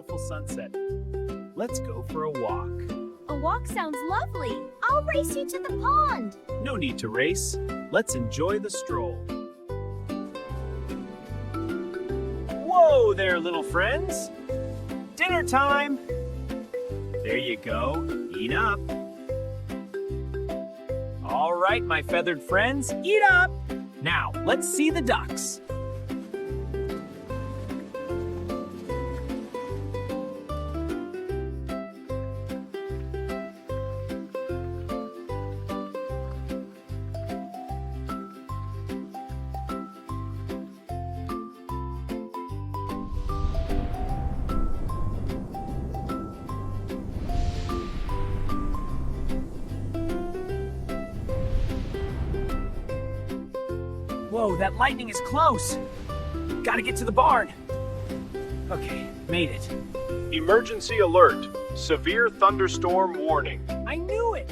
beautiful sunset. Let's go for a walk. A walk sounds lovely. I'll race you to the pond. No need to race. Let's enjoy the stroll. Whoa there, little friends. Dinner time. There you go. Eat up. All right, my feathered friends, eat up. Now, let's see the ducks. Whoa, that lightning is close. Gotta get to the barn. Okay, made it. Emergency alert. Severe thunderstorm warning. I knew it.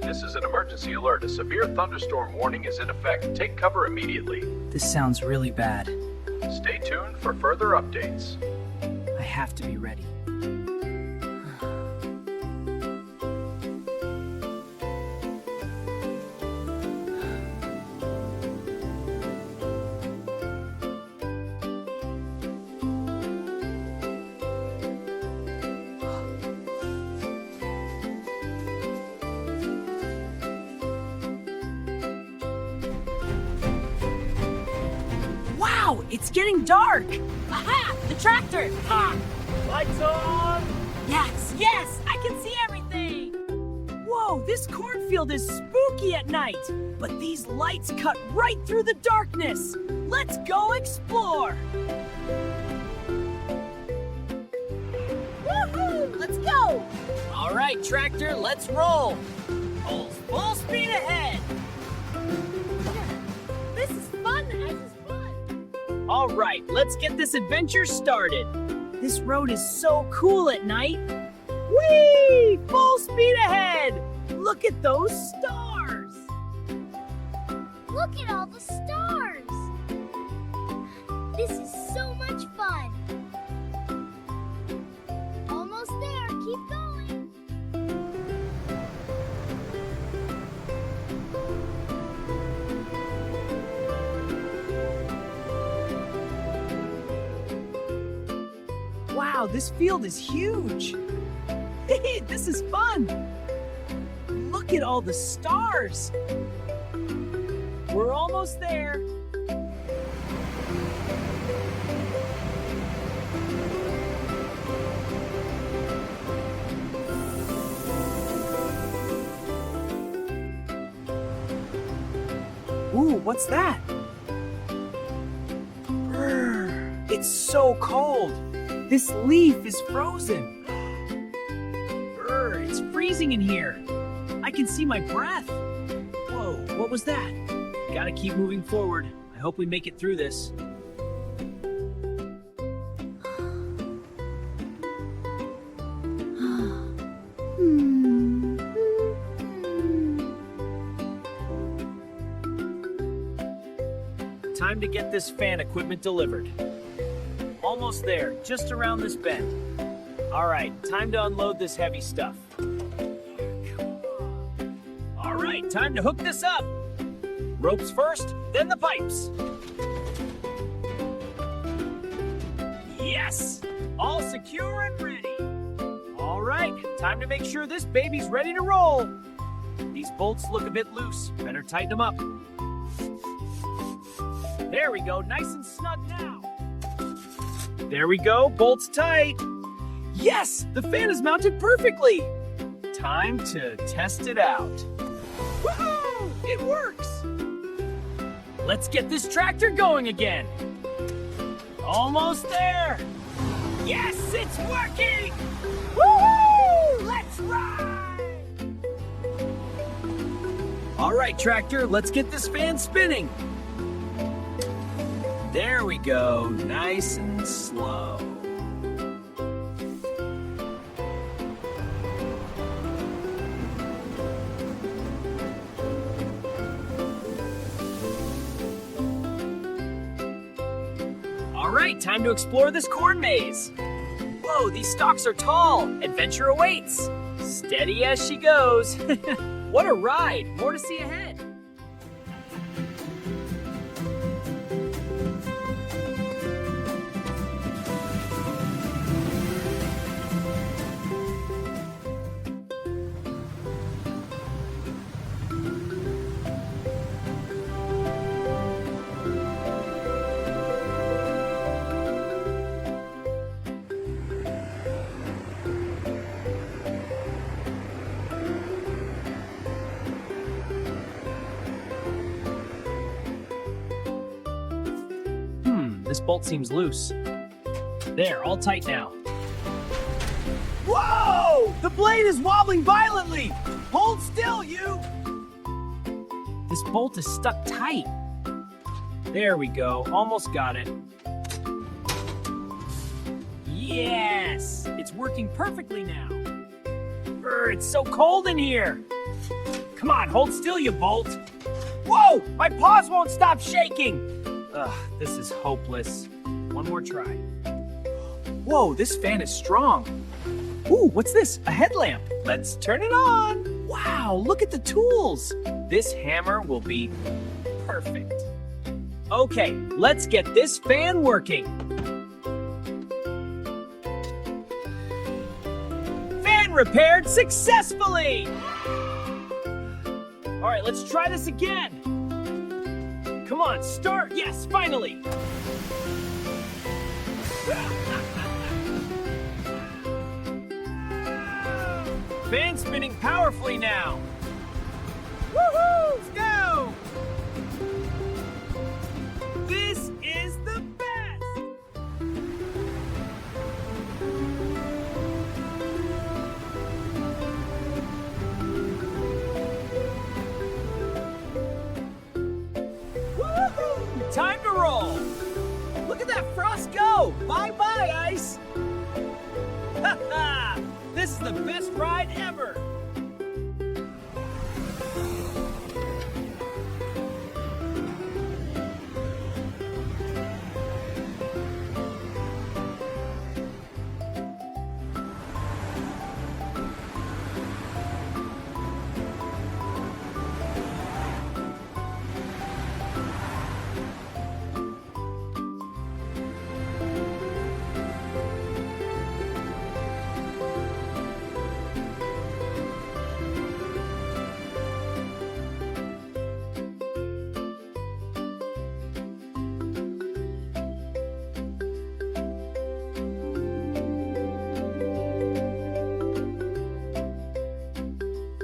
This is an emergency alert. A severe thunderstorm warning is in effect. Take cover immediately. This sounds really bad. Stay tuned for further updates. I have to be ready. Wow, it's getting dark. Aha! The tractor! Ha! Lights on! Yes, yes! I can see everything! Whoa, this cornfield is spooky at night, but these lights cut right through the darkness. Let's go explore. Woohoo! Let's go! All right, tractor, let's roll. Full speed ahead. This is fun! This is fun! All right, let's get this adventure started. This road is so cool at night. Whee! Full speed ahead. Look at those stars. Look at all the stars! This is so much fun! Almost there, keep going! Wow, this field is huge. Hey, this is fun. Look at all the stars. We're almost there. Ooh, what's that? Brr, it's so cold. This leaf is frozen. Brr, it's freezing in here. I can see my breath. Whoa, what was that? Gotta keep moving forward. I hope we make it through this. Time to get this fan equipment delivered. Almost there, just around this bend. All right, time to unload this heavy stuff. All right, time to hook this up. Ropes first, then the pipes. Yes, all secure and ready. All right, time to make sure this baby's ready to roll. These bolts look a bit loose. Better tighten them up. There we go, nice and snug now. There we go, bolts tight. Yes, the fan is mounted perfectly. Time to test it out. Woohoo! It works! Let's get this tractor going again. Almost there. Yes, it's working! Woohoo! Let's ride! All right, tractor, let's get this fan spinning. There we go, nice and slow. All right, time to explore this corn maze. Whoa, Whoa, these stalks are tall. Adventure awaits. Steady as she goes. What a ride. More to see ahead. This bolt seems loose. There, all tight now. Whoa! The blade is wobbling violently! Hold still, you! This bolt is stuck tight. There we go, almost got it. Yes! It's working perfectly now. It's so cold in here. Come on, hold still, you bolt. Whoa! My paws won't stop shaking! Ugh, this is hopeless. One more try. Whoa, this fan is strong. Ooh, what's this? A headlamp. Let's turn it on. Wow, look at the tools. This hammer will be perfect. Okay, let's get this fan working. Fan repaired successfully. All right, let's try this again. Come on, start. Yes, finally. Fan spinning powerfully now. Woohoo! Let's go! This is the best! Woohoo! Time to roll! Look at that frost go! Bye-bye, ice! Ha ha! This is the best ride ever!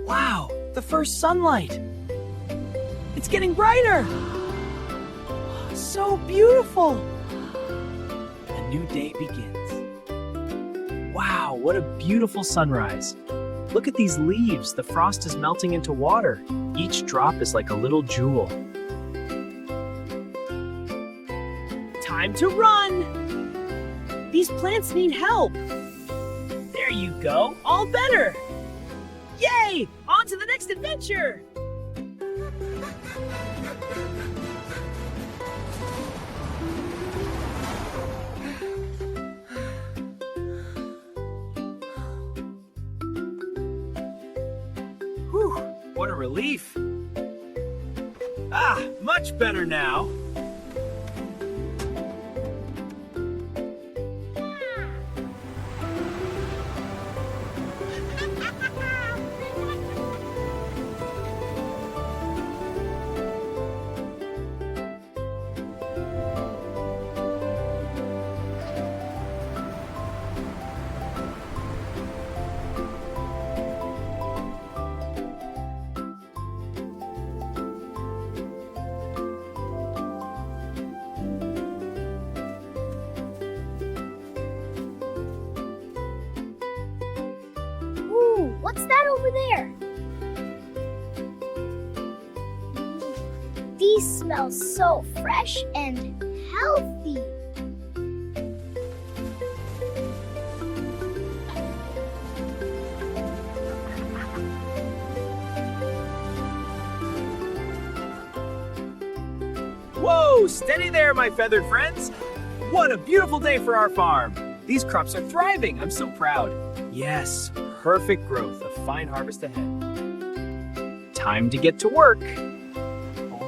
Wow, the first sunlight. It's getting brighter. So beautiful. A new day begins. Wow, what a beautiful sunrise. Look at these leaves. The frost is melting into water. Each drop is like a little jewel. Time to run. These plants need help. There you go, all better. Yay! On to the next adventure! Whew, what a relief. Ah, much better now. What's that over there? These smell so fresh and healthy. Whoa, steady there, my feathered friends. What a beautiful day for our farm. These crops are thriving. I'm so proud. Yes, perfect growth. A fine harvest ahead. Time to get to work.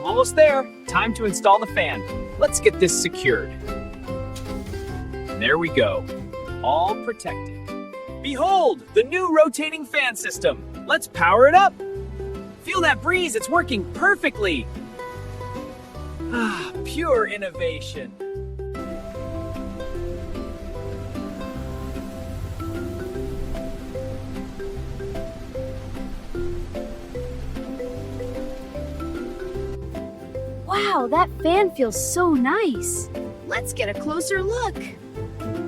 Almost there. Time to install the fan. Let's get this secured. There we go. All protected. Behold, the new rotating fan system. Let's power it up. Feel that breeze, it's working perfectly. Ah, pure innovation. Wow, that fan feels so nice. Let's get a closer look.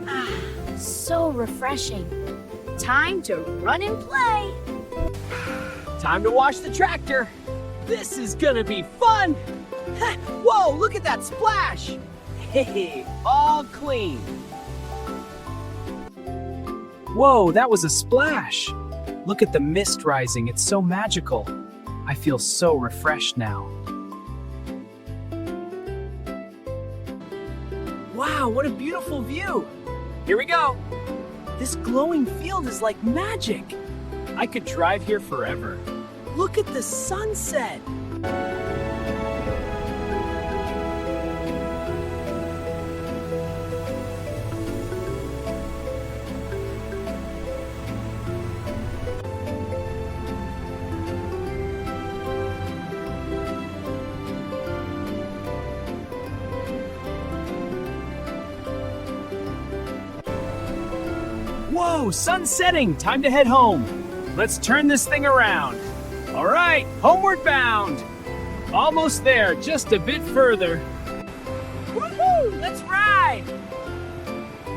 Ah, so refreshing. Time to run and play. Time to wash the tractor. This is gonna be fun. Whoa, look at that splash. Hey, all clean. Whoa, that was a splash. Look at the mist rising. It's so magical. I feel so refreshed now. Wow, what a beautiful view. Here we go. This glowing field is like magic. I could drive here forever. Look at the sunset. Whoa, sun's setting. Time to head home. Let's turn this thing around. All right, homeward bound. Almost there, just a bit further. Woohoo! Let's ride!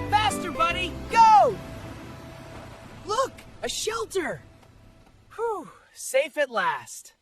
Faster, buddy, go! Look, a shelter. Whew, safe at last.